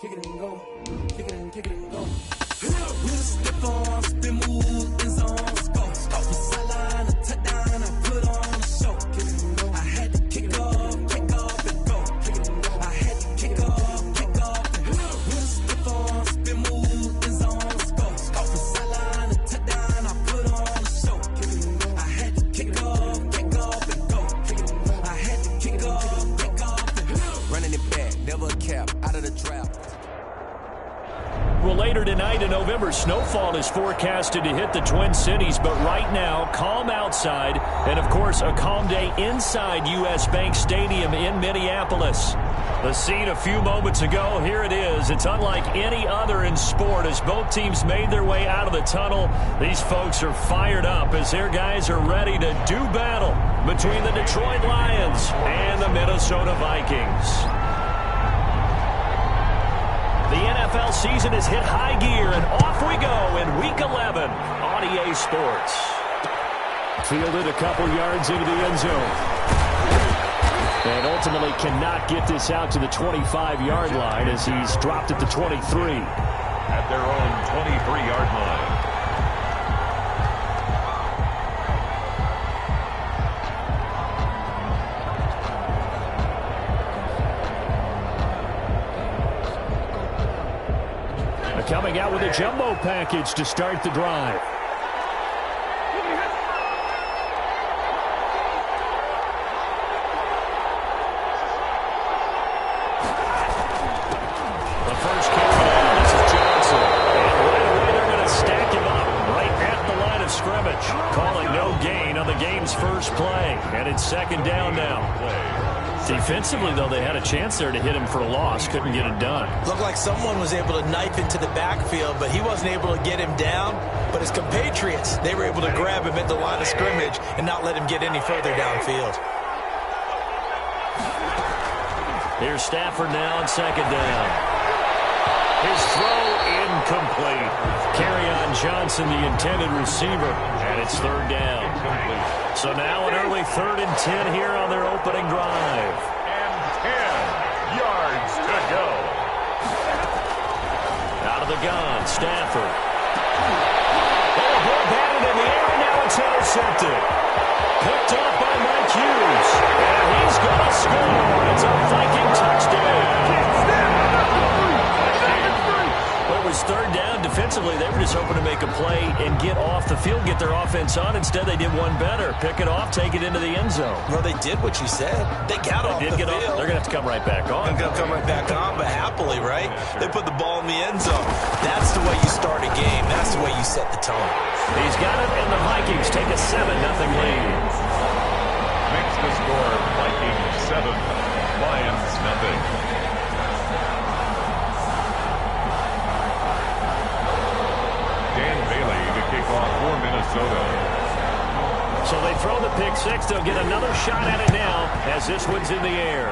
kick it and go, kick it and go. We'll step on, spin, move, in zone, score. From sideline to touchdown, I put on a show. Kick it and go. I had to kick off and go. Kick it and go. I had to kick off and go. We'll step on, spin, move, in zone, score. From sideline to touchdown, I put on a show. Kick it and go. I had to kick off and go. Kick it and go. I had to kick off and go. Running it back, never a cap, out of the trap. Well, later tonight in November, snowfall is forecasted to hit the Twin Cities, but right now, calm outside, and of course, a calm day inside U.S. Bank Stadium in Minneapolis. The scene a few moments ago, here it is. It's unlike any other in sport as both teams made their way out of the tunnel. These folks are fired up as their guys are ready to do battle between the Detroit Lions and the Minnesota Vikings. The NFL season has hit high gear, and off we go in Week 11 on EA Sports. Fielded a couple yards into the end zone. And ultimately cannot get this out to the 25-yard line as he's dropped at the 23. At their own 23-yard line. Coming out with a jumbo package to start the drive. The first carry down, this is Johnson. And right away they're going to stack him up right at the line of scrimmage. Calling no gain on the game's first play. And it's second down now. Defensively, though, they had a chance there to hit him for a loss. Couldn't get it done. Looked like someone was able to knife into the backfield, but he wasn't able to get him down. But his compatriots, they were able to grab him at the line of scrimmage and not let him get any further downfield. Here's Stafford now on second down. His throw incomplete. Kerryon Johnson, the intended receiver, and it's third down. So now an early 3rd and 10 here on their opening drive. And 10 yards to go. Out of the gun, Stafford. Oh, ball batted in the air, and now it's intercepted. Picked up by Mike Hughes. And he's going to score. It's a Viking touchdown. Well, it was third down. Defensively, they were just hoping to make a play and get off the field, get their offense on. Instead, they did one better. Pick it off, take it into the end zone. Well, they did what you said. They got off the field. They're going to have to come right back on. They're going to come right back on, but happily, right? They put the ball in the end zone. That's the way you start a game. That's the way you set the tone. He's got it, and the Vikings take a 7-0 lead. Makes the score Vikings 7, Lions nothing. Kick off for Minnesota. So they throw the pick six. They'll get another shot at it now as this one's in the air.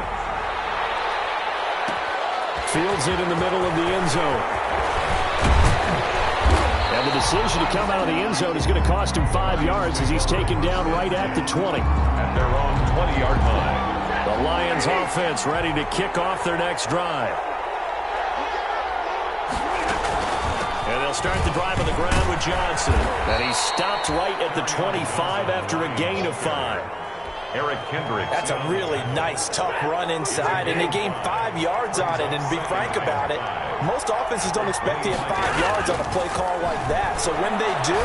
Fields it in the middle of the end zone. And the decision to come out of the end zone is going to cost him 5 yards as he's taken down right at the 20. At their own 20-yard line. The Lions offense ready to kick off their next drive. And they'll start the drive on the ground with Johnson. And he stopped right at the 25 after a gain of 5. Eric Kendricks. That's a really nice, tough run inside, and they gained 5 yards on it. And to be frank about it, most offenses don't expect to get 5 yards on a play call like that. So when they do,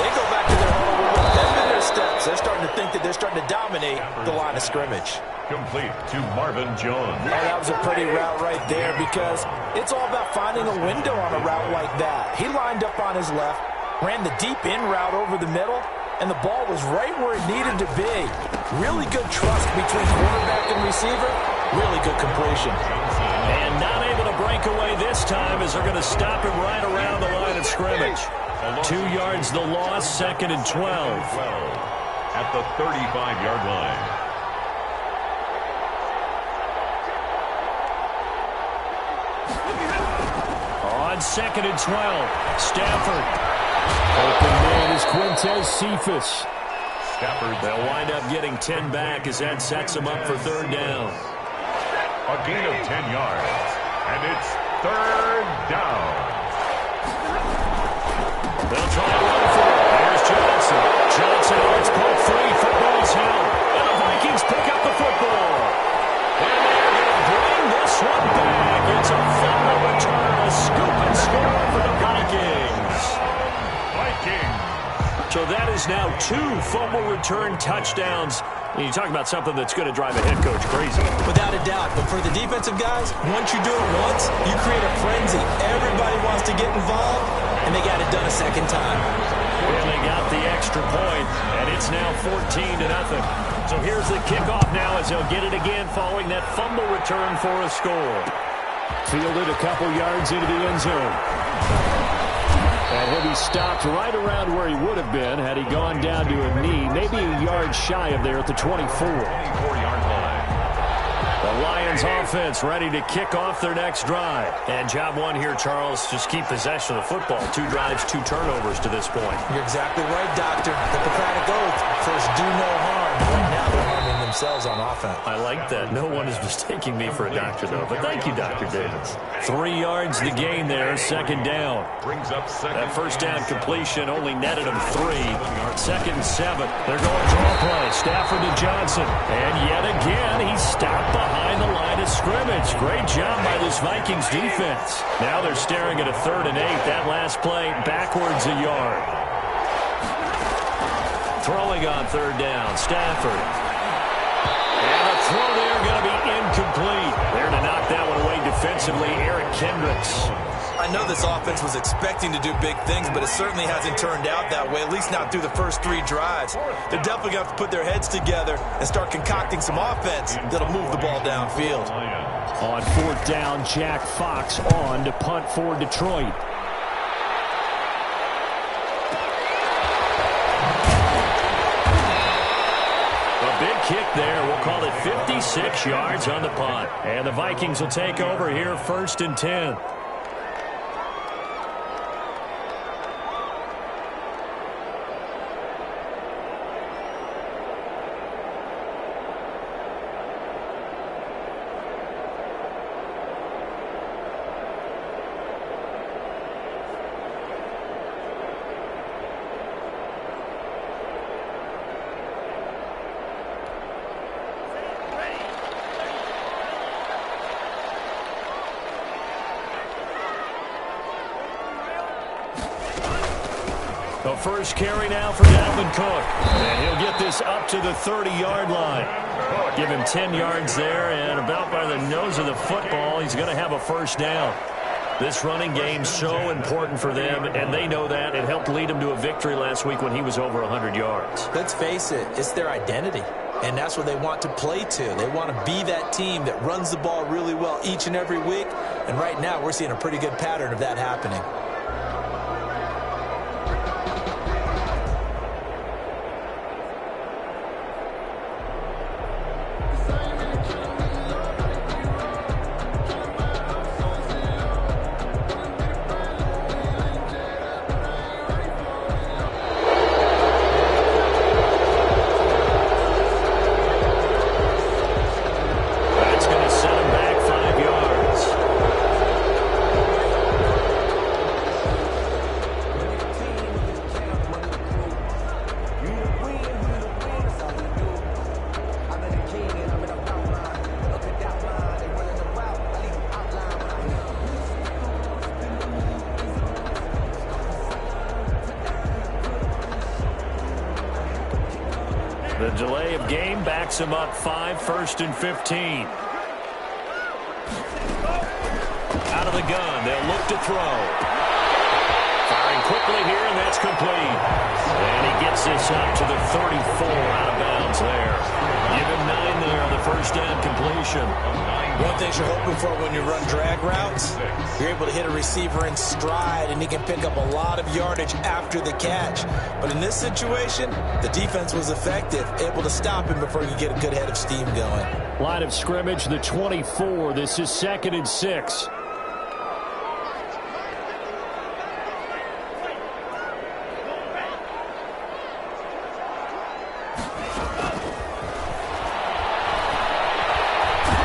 they go back to their huddle with a pep in their steps. They're starting to think that they're starting to dominate the line of scrimmage. Complete to Marvin Jones. Oh, that was a pretty route right there because it's all about finding a window on a route like that. He lined up on his left, ran the deep in route over the middle, and the ball was right where it needed to be. Really good trust between quarterback and receiver. Really good completion. And not able to break away this time as they're going to stop him right around the line of scrimmage. 2 yards the loss, 2nd and 12. At the 35-yard line. On 2nd and 12, Stafford. Open man is Quintez Cephas. Stafford. They'll wind up getting 10 back as that sets them up for 3rd down. A gain of 10 yards. And it's down. They'll try to run for it. Here's Johnson. Johnson, it's pulled free. Football's held. And the Vikings pick up the football. And they're going to bring this one back. It's a fumble return, a scoop and score for the Vikings. So that is now 2 fumble return touchdowns. And you talk about something that's going to drive a head coach crazy. Without a doubt. But for the defensive guys, once you do it once, you create a frenzy. Everybody wants to get involved, and they got it done a second time. And they got the extra point, and it's now 14-0. So here's the kickoff now as they'll get it again following that fumble return for a score. Fielded a couple yards into the end zone. And he'll be stopped right around where he would have been had he gone down to a knee, maybe a yard shy of there at the 24. 24-yard line. The Lions offense ready to kick off their next drive. And job one here, Charles, just keep possession of the football. 2 drives, 2 turnovers to this point. You're exactly right, Doctor. The Hippocratic Oath. First, do no harm. Right now, they're harming themselves on offense. I like that. No one is mistaking me for a doctor, though. But thank you, Dr. Davis. 3 yards the gain there, second down. Brings up second. That first down completion only netted them 3. Second and 7. They're going draw play. Stafford to Johnson. And yet again, he's stopped behind the line of scrimmage. Great job by this Vikings defense. Now they're staring at a 3rd and 8. That last play backwards a yard. Throwing on 3rd down, Stafford. And a throw there going to be incomplete. There to knock that one away defensively, Eric Kendricks. I know this offense was expecting to do big things, but it certainly hasn't turned out that way, at least not through the first 3 drives. They're definitely going to have to put their heads together and start concocting some offense that'll move the ball downfield. On 4th down, Jack Fox on to punt for Detroit. Big kick there. We'll call it 56 yards on the punt. And the Vikings will take over here, 1st and 10. The first carry now for Dalvin Cook. And he'll get this up to the 30-yard line. Give him 10 yards there, and about by the nose of the football, he's going to have a first down. This running game so important for them, and they know that. It helped lead them to a victory last week when he was over 100 yards. Let's face it, it's their identity, and that's what they want to play to. They want to be that team that runs the ball really well each and every week, and right now we're seeing a pretty good pattern of that happening. The delay of game backs him up 5, 1st and 15. Out of the gun, they'll look to throw. Firing quickly here, and that's complete. And he gets this up to the 34, out of bounds there. Give him 9 there on the first down completion. One thing you're hoping for when you run drag routes, you're able to hit a receiver in stride, and he can pick up a lot of yardage after the catch. But in this situation, the defense was effective, able to stop him before he could get a good head of steam going. Line of scrimmage, the 24. This is 2nd and 6.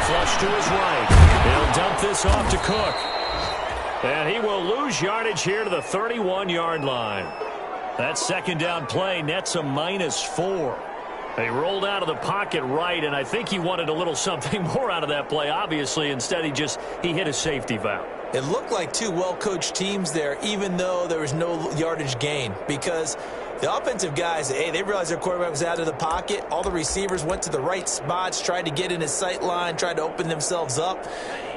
Flush to his right. They'll dump this off to Cook. And he will lose yardage here to the 31-yard line. That second down play nets a -4. He rolled out of the pocket right, and I think he wanted a little something more out of that play, obviously. Instead, he hit a safety valve. It looked like two well-coached teams there, even though there was no yardage gain, because the offensive guys, hey, they realized their quarterback was out of the pocket. All the receivers went to the right spots, tried to get in his sight line, tried to open themselves up.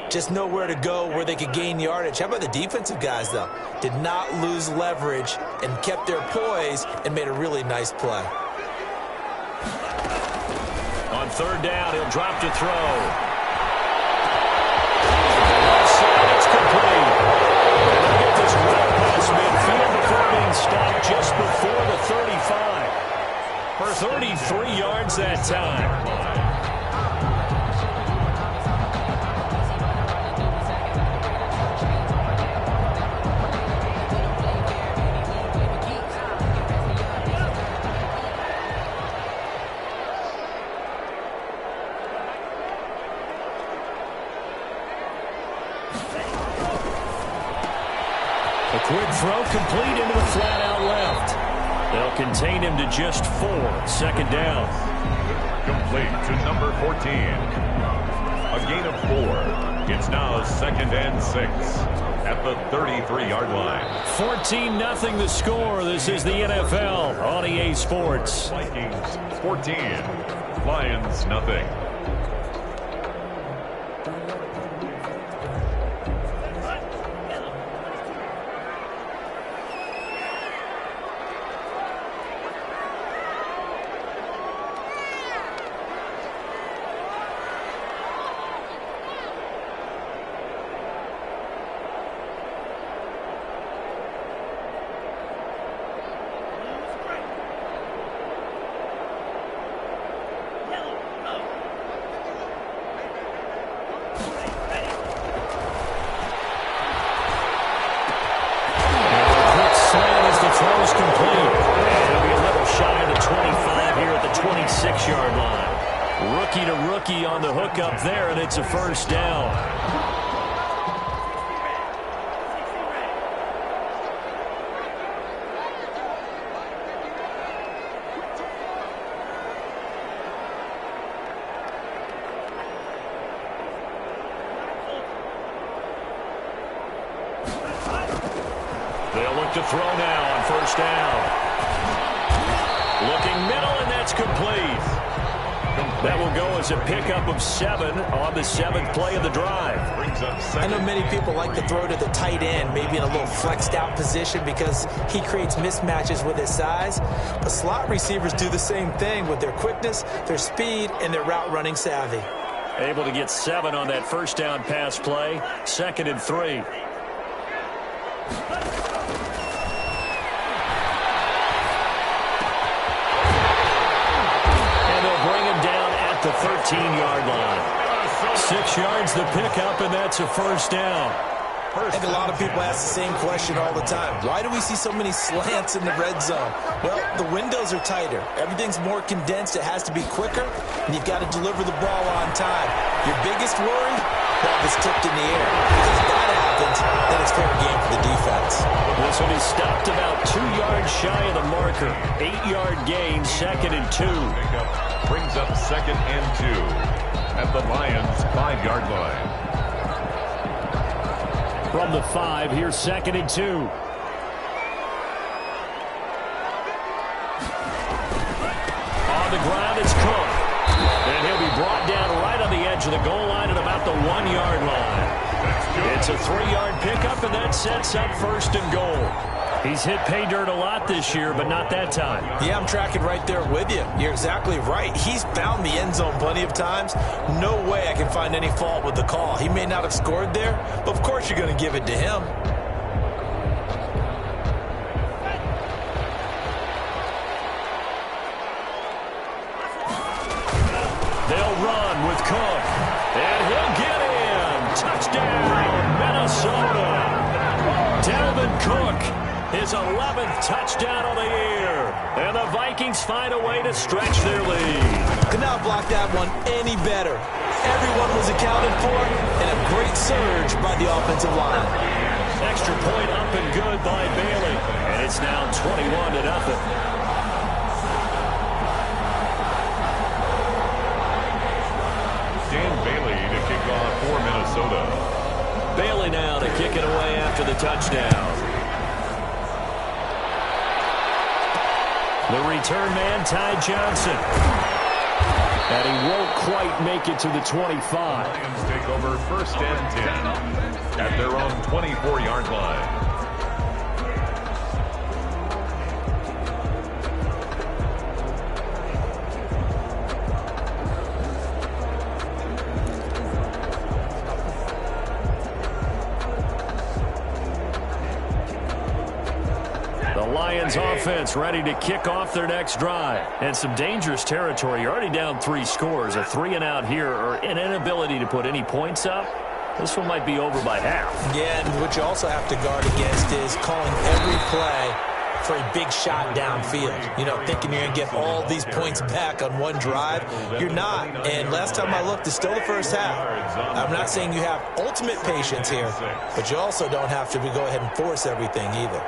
Just nowhere to go where they could gain yardage. How about the defensive guys, though? Did not lose leverage and kept their poise and made a really nice play. On third down, he'll drop to throw. It's complete. And they'll get this route past midfield before being stopped just before the 35. For 33 yards that time. A quick throw complete into the flat out left. They'll contain him to just 4. Second down. Complete to number 14. A gain of 4. It's now 2nd and 6 at the 33-yard line. 14-0 the score. This is the NFL on EA Sports. Vikings 14. Lions nothing. Throws complete. And it'll be a little shy of the 25 here at the 26-yard line. Rookie to rookie on the hook up there, and it's a first down. They'll look to throw now on first down. Looking middle, and that's complete. That will go as a pickup of 7 on the 7th play of the drive. I know many people like to throw to the tight end, maybe in a little flexed out position because he creates mismatches with his size. But slot receivers do the same thing with their quickness, their speed, and their route running savvy. Able to get 7 on that first down pass play. 2nd and 3. The 13-yard line. 6 yards the pickup, and that's a first down. I think a lot of people ask the same question all the time. Why do we see so many slants in the red zone? Well, the windows are tighter. Everything's more condensed. It has to be quicker, and you've got to deliver the ball on time. Your biggest worry? Ball gets tipped in the air. Because if that happens, then it's fair game for the defense. This one is stopped about 2 yards shy of the marker. 8-yard gain, 2nd and 2. Brings up 2nd and 2 at the Lions' 5-yard line. From the 5, here's 2nd and 2. On the ground, it's Cook. And he'll be brought down right on the edge of the goal line at about the 1-yard line. It's a 3-yard pickup, and that sets up 1st and goal. He's hit pay dirt a lot this year, but not that time. Yeah, I'm tracking right there with you. You're exactly right. He's found the end zone plenty of times. No way I can find any fault with the call. He may not have scored there, but of course you're going to give it to him. They'll run with Cook, and he'll get in. Touchdown, Minnesota. Dalvin Cook. His 11th touchdown of the year. And the Vikings find a way to stretch their lead. Could not block that one any better. Everyone was accounted for, and a great surge by the offensive line. Extra point up and good by Bailey. And it's now 21-0. Dan Bailey to kick off for Minnesota. Bailey now to kick it away after the touchdown. The return man, Ty Johnson. And he won't quite make it to the 25. Lions take over first and 10 at their own 24-yard line. Offense ready to kick off their next drive. And some dangerous territory. You're already down 3 scores. A 3-and-out here or an inability to put any points up. This one might be over by half. Yeah, and what you also have to guard against is calling every play for a big shot downfield. You know, thinking you're going to get all these points back on one drive. You're not. And last time I looked, it's still the first half. I'm not saying you have ultimate patience here, but you also don't have to go ahead and force everything either.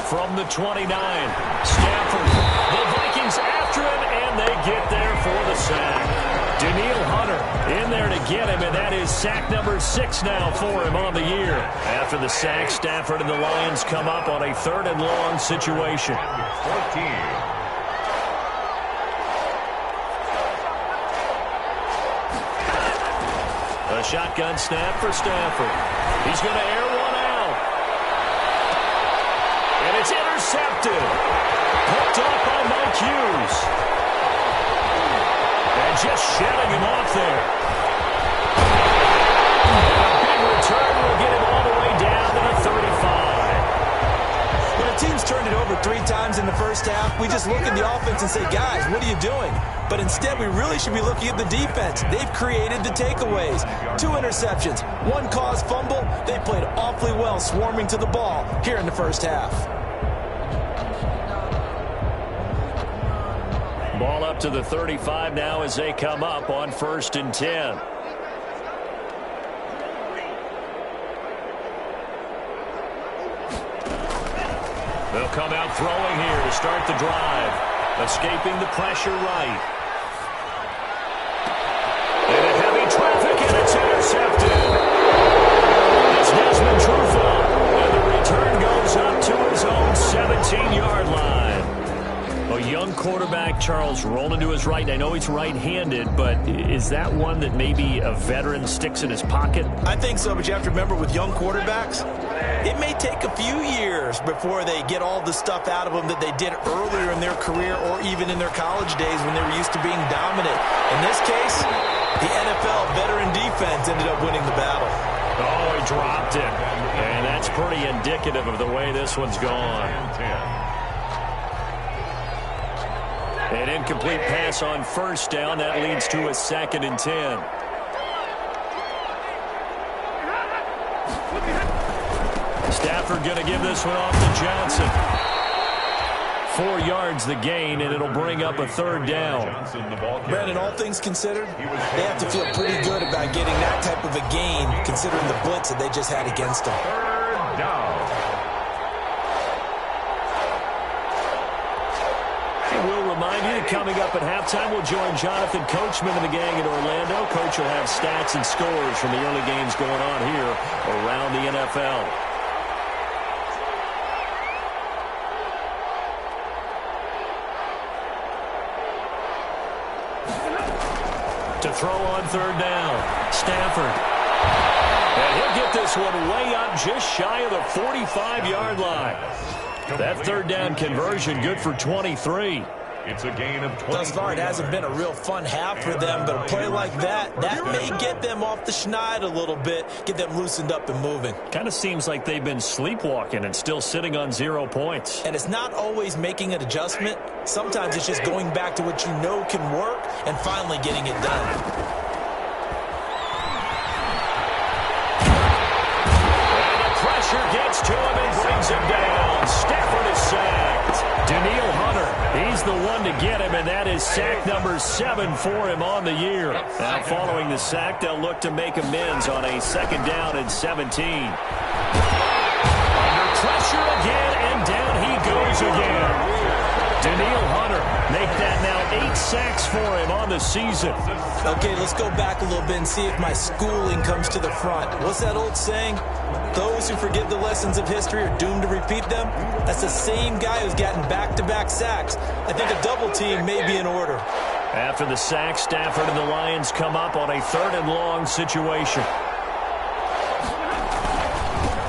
From the 29, Stafford. The Vikings after him, and they get there for the sack. Daniil Hunter in there to get him, and that is sack number 6 now for him on the year. After the sack, Stafford and the Lions come up on a 3rd and long situation. 14. A shotgun snap for Stafford. He's going to air one out. And it's intercepted. Picked off by Mike Hughes. And just shedding him off there. And a big return will get him all the way down to the 35. When a team's turned it over 3 times in the first half, we just look at the offense and say, guys, what are you doing? But instead, we really should be looking at the defense. They've created the takeaways. 2 interceptions, 1 caused fumble. They played awfully well swarming to the ball here in the first half. Ball up to the 35 now as they come up on 1st and 10. They'll come out throwing here to start the drive. Escaping the pressure right. Into heavy traffic, and it's intercepted. It's Desmond Trufant. And the return goes up to his own 17-yard line. A young quarterback, Charles, rolling to his right. And I know he's right-handed, but is that one that maybe a veteran sticks in his pocket? I think so, but you have to remember with young quarterbacks, it may take a few years before they get all the stuff out of them that they did earlier in their career or even in their college days when they were used to being dominant. In this case, the NFL veteran defense ended up winning the battle. Oh, he dropped it. And that's pretty indicative of the way this one's gone. An incomplete pass on 1st down. That leads to a 2nd and 10. Stafford going to give this one off to Johnson. 4 yards the gain, and it'll bring up a 3rd down. Brandon, all things considered, they have to feel pretty good about getting that type of a gain considering the blitz that they just had against them. 3rd down. We'll remind you that coming up at halftime, we'll join Jonathan Coachman and the gang in Orlando. Coach will have stats and scores from the early games going on here around the NFL. To throw on 3rd down, Stafford. And he'll get this one way up just shy of the 45-yard line. That 3rd down conversion good for 23. It's a gain of 20. Thus far, it hasn't been a real fun half for them, but a play like that may get them off the schneid a little bit, get them loosened up and moving. Kind of seems like they've been sleepwalking and still sitting on 0 points. And it's not always making an adjustment. Sometimes it's just going back to what you know can work and finally getting it done. And the pressure gets to him and brings him down. Stafford is sacked. Daniil Hunter, he's the one to get him, and that is sack number 7 for him on the year. Now, following the sack, they'll look to make amends on a 2nd down and 17. Under pressure again, and down he goes again. Daniil Hunter, make that now 8 sacks for him on the season. Okay, let's go back a little bit and see if my schooling comes to the front. What's that old saying? Those who forget the lessons of history are doomed to repeat them. That's the same guy who's gotten back-to-back sacks. I think a double team may be in order. After the sack, Stafford and the Lions come up on a 3rd and long situation.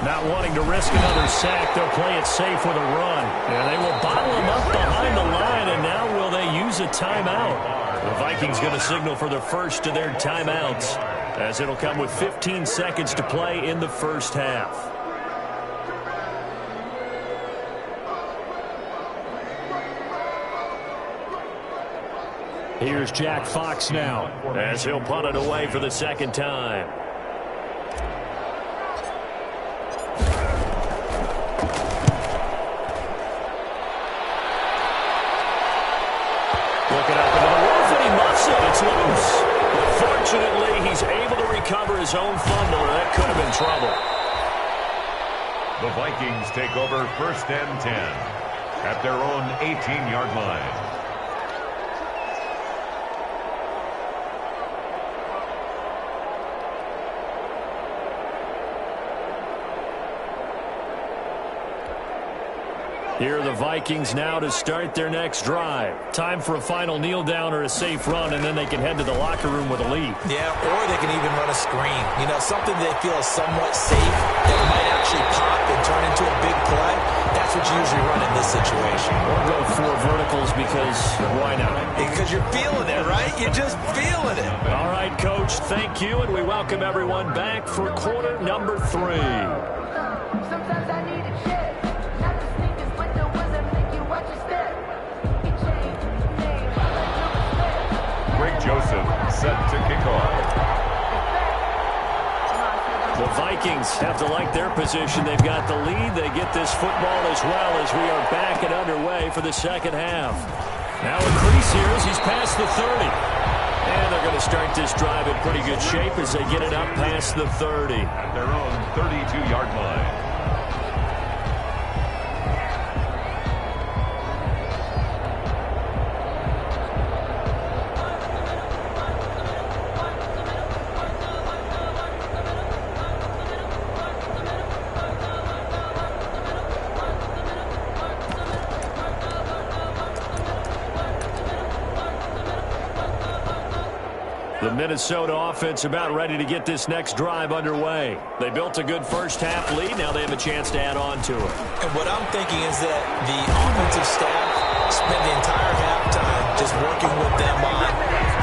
Not wanting to risk another sack, they'll play it safe with a run. And they will bottle him up behind the line, and now will they use a timeout? The Vikings going to signal for the first of their timeouts, as it'll come with 15 seconds to play in the first half. Here's Jack Fox now, as he'll punt it away for the 2nd time. Looking up into the roof, and he muffs it. It's loose. Fortunately, he's able to recover his own fumble, and that could have been trouble. The Vikings take over 1st and 10 at their own 18-yard line. Here are the Vikings now to start their next drive. Time for a final kneel down or a safe run, and then they can head to the locker room with a lead. Yeah, or they can even run a screen. You know, something they feel is somewhat safe that might actually pop and turn into a big play. That's what you usually run in this situation. Or go 4 verticals because why not? Because you're feeling it, right? You're just feeling it. All right, Coach, thank you, and we welcome everyone back for quarter number 3. Sometimes I need a check. Joseph set to kick off. The Vikings have to like their position. They've got the lead. They get this football as well as we are back and underway for the 2nd half. Now a crease here as he's past the 30. And they're going to start this drive in pretty good shape as they get it up past the 30. At their own 32-yard line. The Minnesota offense about ready to get this next drive underway. They built a good first half lead. Now they have a chance to add on to it. And what I'm thinking is that the offensive staff spent the entire halftime just working with them on,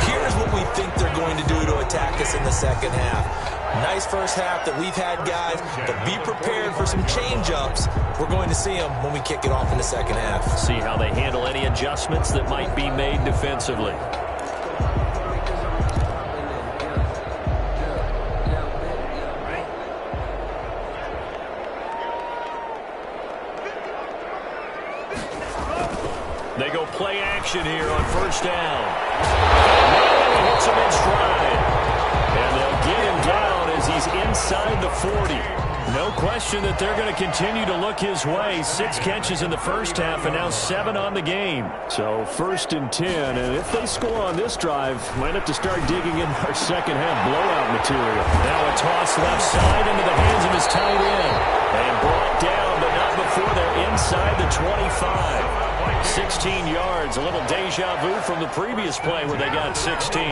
here's what we think they're going to do to attack us in the 2nd half. Nice first half that we've had, guys, but be prepared for some change-ups. We're going to see them when we kick it off in the 2nd half. See how they handle any adjustments that might be made defensively. They go play action here on 1st down. Now hits him in stride. And they'll get him down as he's inside the 40. No question that they're going to continue to look his way. 6 catches in the first half and now 7 on the game. So 1st and 10. And if they score on this drive, might have to start digging in our 2nd half blowout material. Now a toss left side into the hands of his tight end. And brought down, but not before they're inside the 25. 16 yards, a little deja vu from the previous play where they got 16.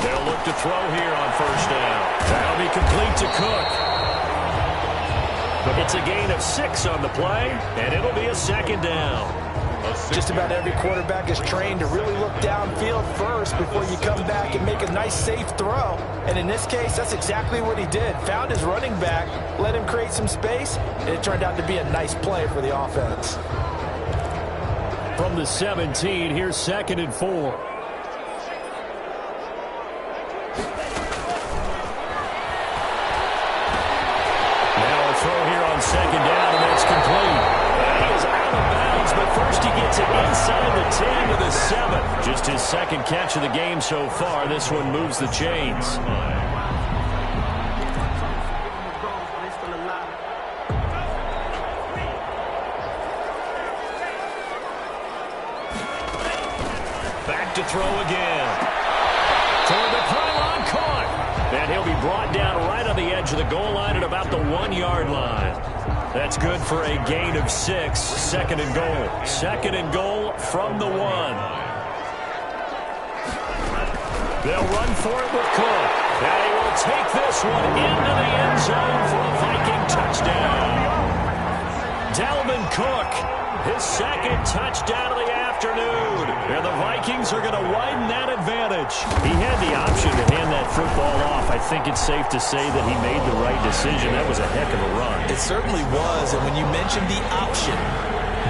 They'll look to throw here on 1st down. That'll be complete to Cook. It's a gain of 6 on the play, and it'll be a 2nd down. Just about every quarterback is trained to really look downfield first before you come back and make a nice, safe throw. And in this case, that's exactly what he did. Found his running back, let him create some space, and it turned out to be a nice play for the offense. From the 17, here's 2nd and 4. Inside the 10 to the 7. Just his second catch of the game so far. This one moves the chains. Back to throw again. Toward the pylon, caught. And he'll be brought down right on the edge of the goal line at about the 1-yard line. That's good for a gain of 6. Second and goal. Second and goal from the 1. They'll run for it with Cook. And he will take this one into the end zone for a Viking touchdown. Dalvin Cook, his second touchdown of the afternoon. And the Vikings are going to widen that advantage. He had the option to hand that football off. I think it's safe to say that he made the right decision. That was a heck of a run. It certainly was. And when you mentioned the option,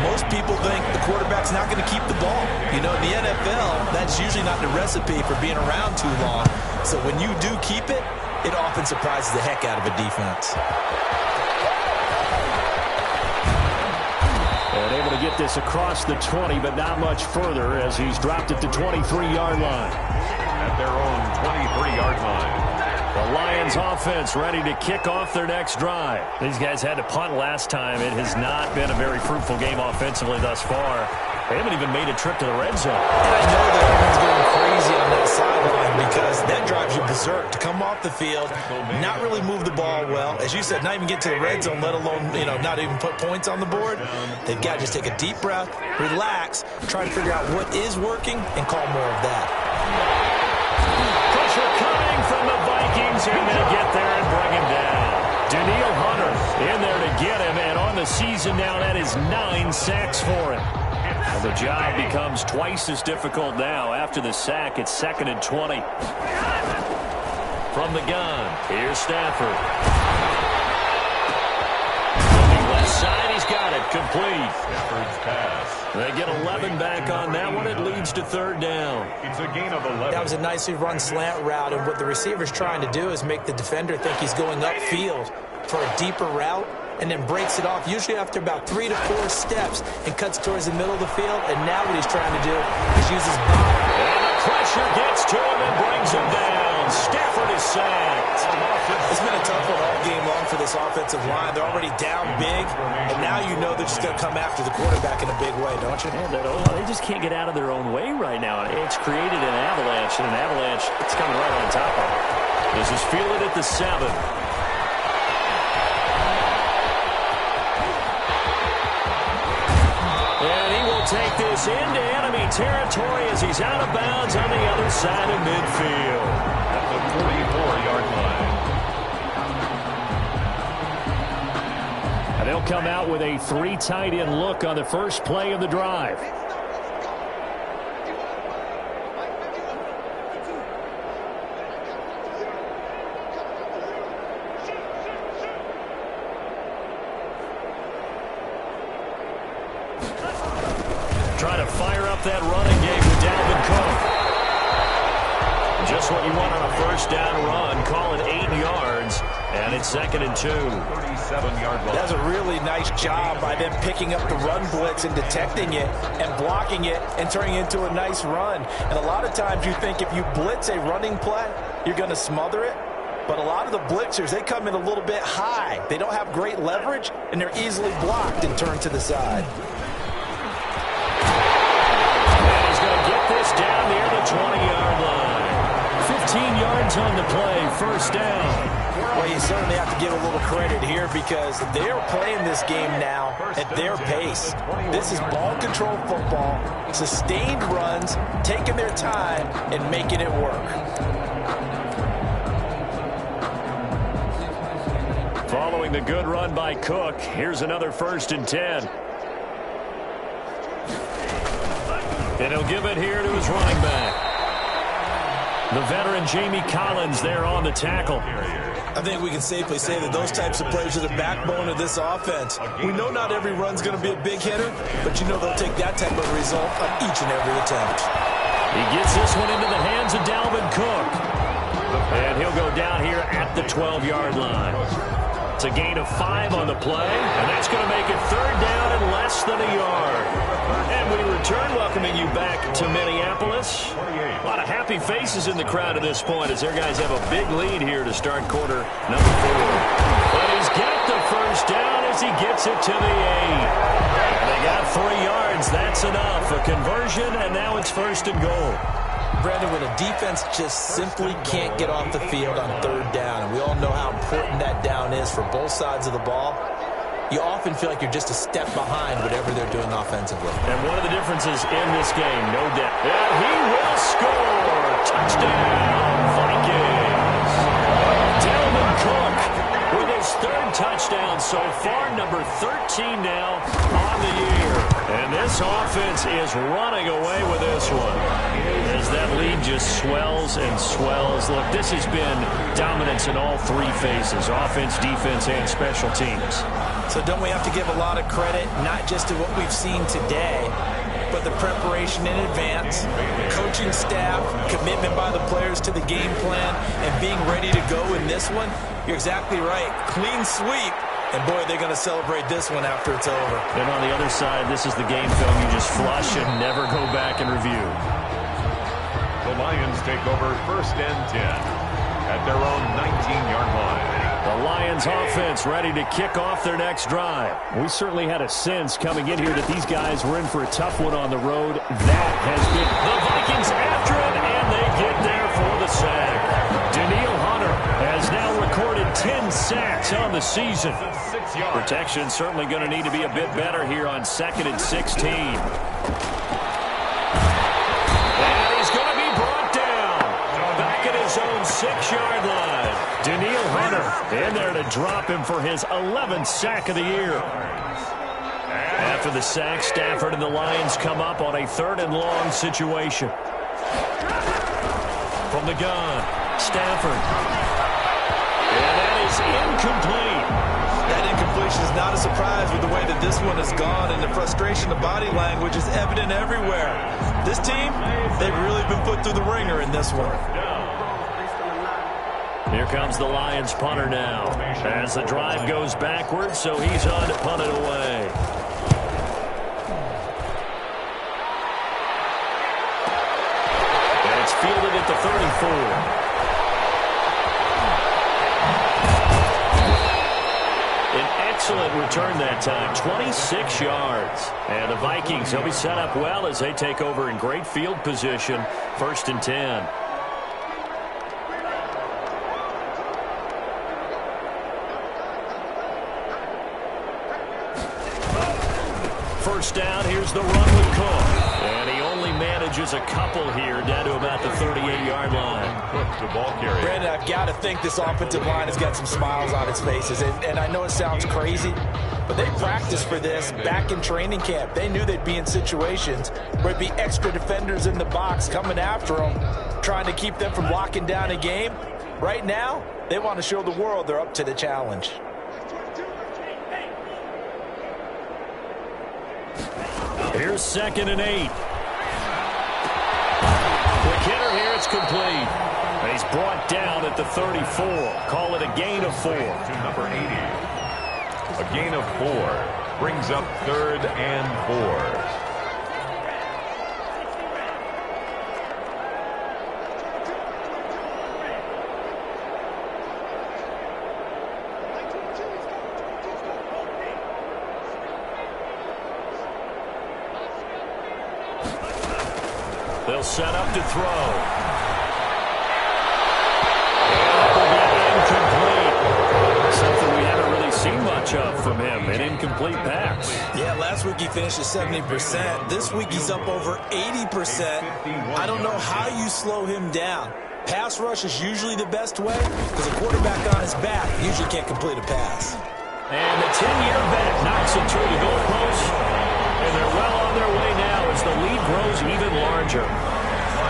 most people think the quarterback's not going to keep the ball. You know, in the NFL, that's usually not the recipe for being around too long. So when you do keep it, it often surprises the heck out of a defense. And able to get this across the 20, but not much further as he's dropped at the 23-yard line. At their own 23-yard line. The Lions offense ready to kick off their next drive. These guys had to punt last time. It has not been a very fruitful game offensively thus far. They haven't even made a trip to the red zone. And I know that everyone's going crazy on that sideline because that drives you berserk to come off the field, not really move the ball well. As you said, not even get to the red zone, let alone, not even put points on the board. They've got to just take a deep breath, relax, try to figure out what is working, and call more of that. Pressure coming from the Vikings, and they get there and bring him down. Daniil Hunter in there to get him, and on the season now, that is 9 sacks for him. And the job becomes twice as difficult now. After the sack, it's 2nd and 20. From the gun, here's Stafford. Looking left side, he's got it. Complete. Stafford's pass. They get 11 back on that one. It leads to 3rd down. It's a gain of 11. That was a nicely run slant route, and what the receiver's trying to do is make the defender think he's going upfield for a deeper route, and then breaks it off, usually after about 3 to 4 steps, and cuts towards the middle of the field. And now what he's trying to do is use his body. And the pressure gets to him and brings him down. Stafford is sacked. It's been a tough one all game long for this offensive line. They're already down big, and now you know they're just going to come after the quarterback in a big way, don't you? They just can't get out of their own way right now. It's created an avalanche, and an avalanche it's coming right on top of it. This is fielded at the 7. Take this into enemy territory as he's out of bounds on the other side of midfield. At the 44-yard line. And they'll come out with a 3 tight end look on the first play of the drive. Trying to fire up that running game with Dalvin Cook. Just what you want on a first down run. Call it 8 yards, and it's 2nd and 2. 37-yard line. That's a really nice job by them picking up the run blitz and detecting it and blocking it and turning it into a nice run. And a lot of times you think if you blitz a running play, you're going to smother it. But a lot of the blitzers, they come in a little bit high. They don't have great leverage, and they're easily blocked and turned to the side. This down near the 20-yard line. 15 yards on the play, first down. Well, you certainly have to give a little credit here because they're playing this game now at their pace. This is ball control football, sustained runs, taking their time and making it work. Following the good run by Cook, here's another 1st and 10. And he'll give it here to his running back. The veteran Jamie Collins there on the tackle. I think we can safely say that those types of plays are the backbone of this offense. We know not every run's going to be a big hitter, but you know they'll take that type of result on each and every attempt. He gets this one into the hands of Dalvin Cook. And he'll go down here at the 12-yard line. It's a gain of 5 on the play, and that's going to make it third down and less than a yard. And we return, welcoming you back to Minneapolis. A lot of happy faces in the crowd at this point as their guys have a big lead here to start quarter number 4. But he's got the first down as he gets it to the 8. And they got 3 yards. That's enough. A conversion, and now it's first and goal. Brandon, when a defense just simply can't get off the field on third down, and we all know how important that down is for both sides of the ball, you often feel like you're just a step behind whatever they're doing offensively. And one of the differences in this game, no doubt. And he will score. Touchdown, Vikings. Dalvin Cook with his 3rd touchdown so far, number 13 now on the year. And this offense is running away with this one as that lead just swells and swells. Look, this has been dominance in all 3 phases, offense, defense, and special teams. So don't we have to give a lot of credit, not just to what we've seen today, but the preparation in advance, coaching staff, commitment by the players to the game plan, and being ready to go in this one? You're exactly right. Clean sweep. And, boy, they're going to celebrate this one after it's over. And on the other side, this is the game film you just flush and never go back and review. The Lions take over first and 10 at their own 19-yard line. The Lions offense ready to kick off their next drive. We certainly had a sense coming in here that these guys were in for a tough one on the road. That has been the Vikings after it, and they get there for the sack. Daniil Hunter has now recorded 10 sacks on the season. Protection certainly going to need to be a bit better here on 2nd and 16. And he's going to be brought down back at his own 6-yard line. Daniil Hunter in there to drop him for his 11th sack of the year. After the sack, Stafford and the Lions come up on a 3rd and long situation. From the gun, Stafford. And that is incomplete. That incompletion is not a surprise with the way that this one has gone, and the frustration of body language is evident everywhere. This team, they've really been put through the ringer in this one. Here comes the Lions punter now as the drive goes backwards, so he's on to punt it away. And it's fielded at the 34. Excellent return that time, 26 yards. And the Vikings, they'll be set up well as they take over in great field position, 1st and 10. First down, here's the run with Cook. And he only manages a couple here down to about the 38-yard line. Cook, the ball carrier. Brandon, I've got to think this offensive line has got some smiles on its faces. And I know it sounds crazy, but they practiced for this back in training camp. They knew they'd be in situations where it'd be extra defenders in the box coming after them, trying to keep them from locking down a game. Right now, they want to show the world they're up to the challenge. Here's 2nd and 8. Quick hitter here, it's complete. And he's brought down at the 34. Call it a gain of 4. To number 80. A gain of 4 brings up 3rd and 4. They'll set up to throw. And incomplete. Something we haven't really seen much of from him, an incomplete pass. Yeah, last week he finished at 70%. This week he's up over 80%. I don't know how you slow him down. Pass rush is usually the best way because a quarterback on his back usually can't complete a pass. And the 10-year vet knocks it through the goalpost. And they're well on their way now as the lead grows even larger.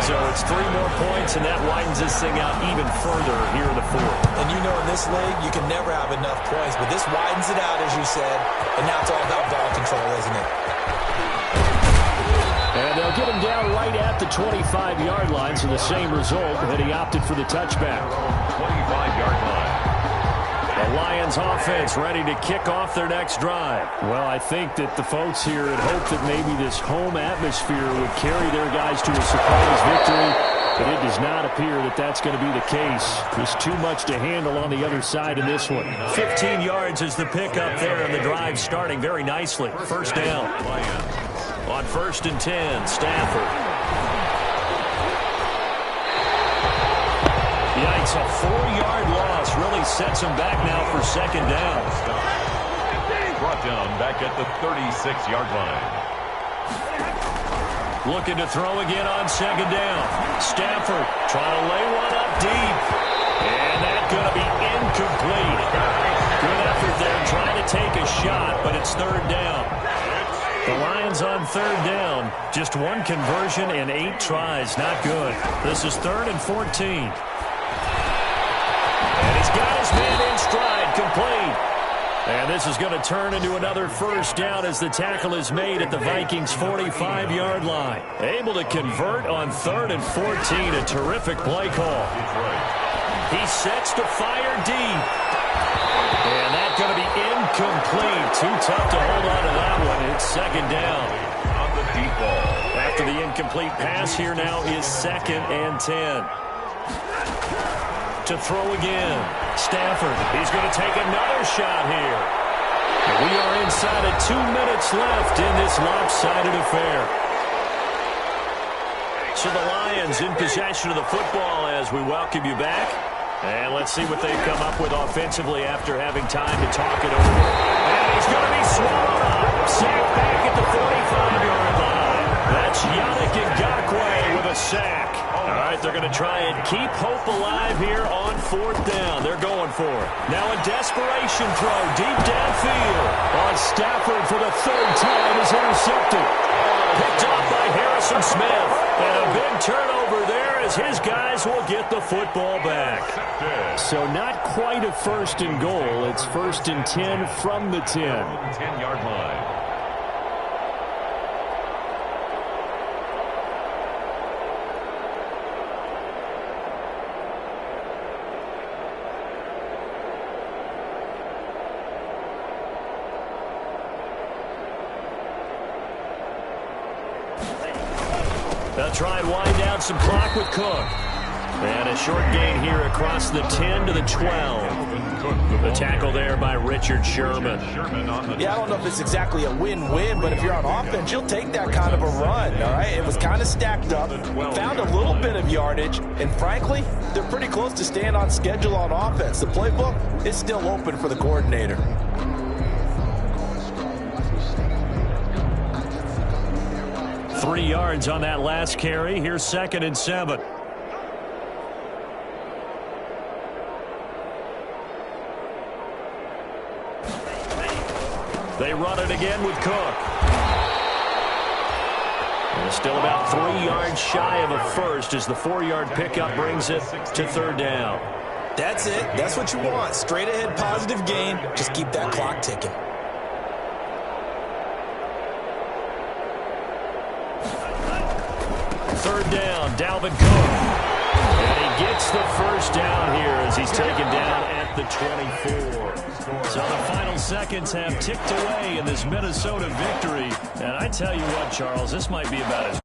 So it's 3 more points, and that widens this thing out even further here in the 4th. And you know in this league, you can never have enough points, but this widens it out, as you said, and now it's all about ball control, isn't it? And they'll get him down right at the 25-yard line, so the same result, but he opted for the touchback. 25-yard line. The Lions offense ready to kick off their next drive. Well, I think that the folks here had hoped that maybe this home atmosphere would carry their guys to a surprise victory, but it does not appear that that's going to be the case. There's too much to handle on the other side in this one. 15 yards is the pickup there, and the drive starting very nicely. First down. On 1st and 10, Stafford. Yikes, a 4-yard loss really sets him back now for second down. Brought down back at the 36-yard line. Looking to throw again on second down. Stafford trying to lay one up deep. And that's going to be incomplete. Good effort there trying to take a shot, but it's third down. The Lions on third down. Just one conversion and 8 tries. Not good. This is 3rd and 14. And he's got his man in stride, complete. And this is going to turn into another first down as the tackle is made at the Vikings' 45-yard line. Able to convert on 3rd and 14, a terrific play call. He sets to fire deep. And that's going to be incomplete. Too tough to hold on to that one. It's second down. On the deep ball. After the incomplete pass, here now is 2nd and 10. To throw again. Stafford, he's going to take another shot here. We are inside of 2 minutes left in this lopsided affair. So the Lions in possession of the football as we welcome you back. And let's see what they've come up with offensively after having time to talk it over. And he's going to be swallowed up. Sacked back at the 45-yard line. That's Yannick Ngakoue with a sack. All right, they're going to try and keep hope alive here on 4th down. They're going for it. Now a desperation throw deep downfield. On Stafford for the 3rd time is intercepted. Picked off by Harrison Smith. And a big turnover there as his guys will get the football back. So not quite a 1st and goal. It's 1st and 10 from the 10. 10-yard line. They'll try and wind down some clock with Cook. And a short gain here across the 10 to the 12. The tackle there by Richard Sherman. Yeah, I don't know if it's exactly a win-win, but if you're on offense, you'll take that kind of a run, all right? It was kind of stacked up, found a little bit of yardage, and frankly, they're pretty close to staying on schedule on offense. The playbook is still open for the coordinator. 3 yards on that last carry. Here's 2nd and 7. They run it again with Cook. And still about 3 yards shy of a first as the 4-yard pickup brings it to 3rd down. That's it. That's what you want. Straight ahead positive gain. Just keep that clock ticking. Third down, Dalvin Cook. And he gets the first down here as he's taken down at the 24. So the final seconds have ticked away in this Minnesota victory. And I tell you what, Charles, this might be about as